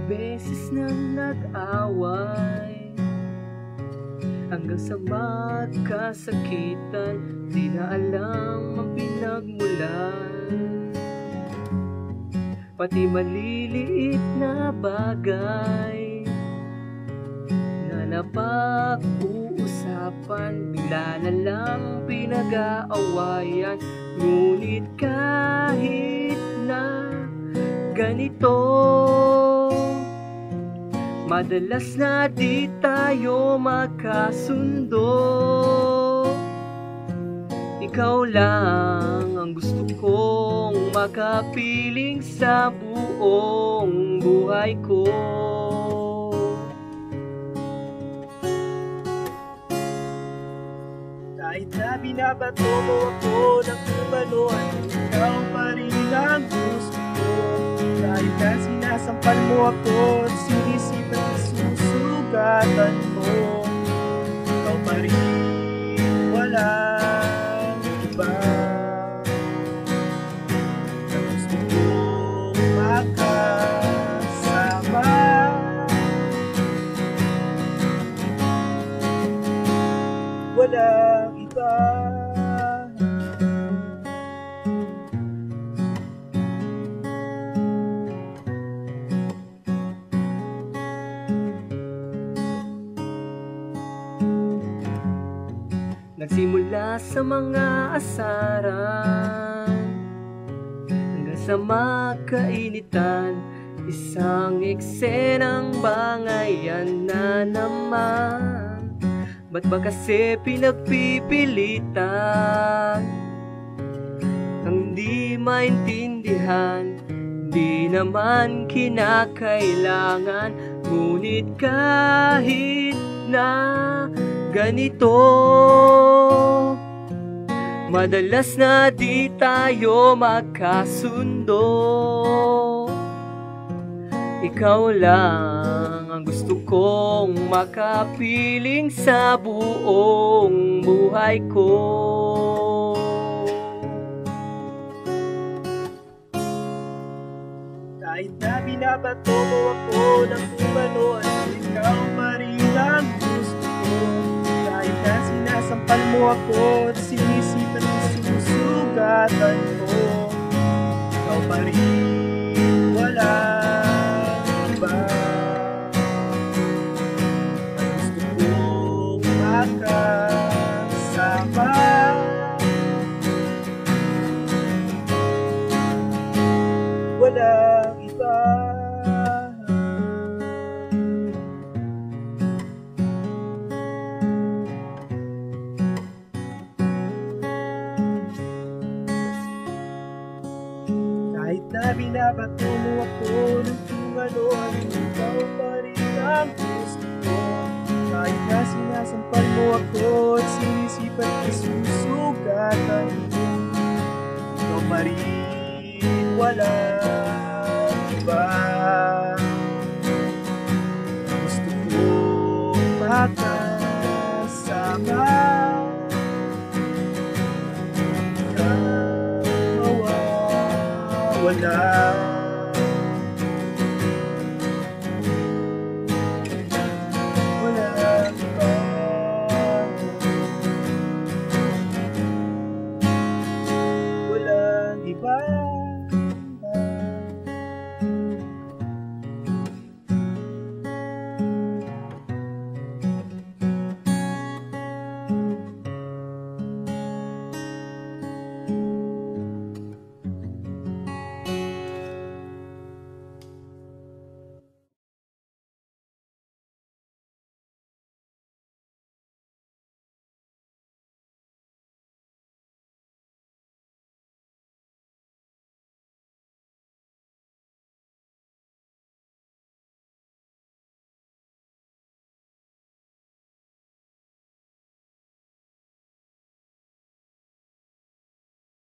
beses nang nag-away, hanggang sa magkasakitan, di na alam ang pinagmulan. Pati maliliit na bagay na napag-uusapan, bigla na lang pinag-aawayan. Ngunit kahit na ganito, madalas na di tayo magkasundo. Ikaw lang ang gusto kong makapiling sa buong buhay ko. Kahit na binabato mo ako ng kumanoan, ikaw pa rin ang gusto ko. Kahit na sinasampal mo ako at sinisipan at susugatan mo, ikaw pa rin, walang iba. Na gusto kong makasama, walang iba. Nagsimula sa mga asaran hanggang sa magkainitan, isang eksenang bangayan na naman. Ba't ba kasi pinagpipilitan ang di maintindihan? Di naman kinakailangan. Ngunit kahit na ganito, madalas na di tayo magkasundo. Ikaw lang ang gusto kong makapiling sa buong buhay ko. Kahit na binabato mo ako ng kumanoan, ikaw pa rin ang gusto ko. Kahit na sinasampal mo ako at sinisipan at susugatan mo, ikaw pa rin, walang iba. Na gusto kong makasama, walang iba. Kahit na binabato mo ako ng kung ano-ano, ikaw pa rin ang gusto ko. Kahit na sinasampal mo ako at sinisipan at susugatan mo, ikaw pa rin, wala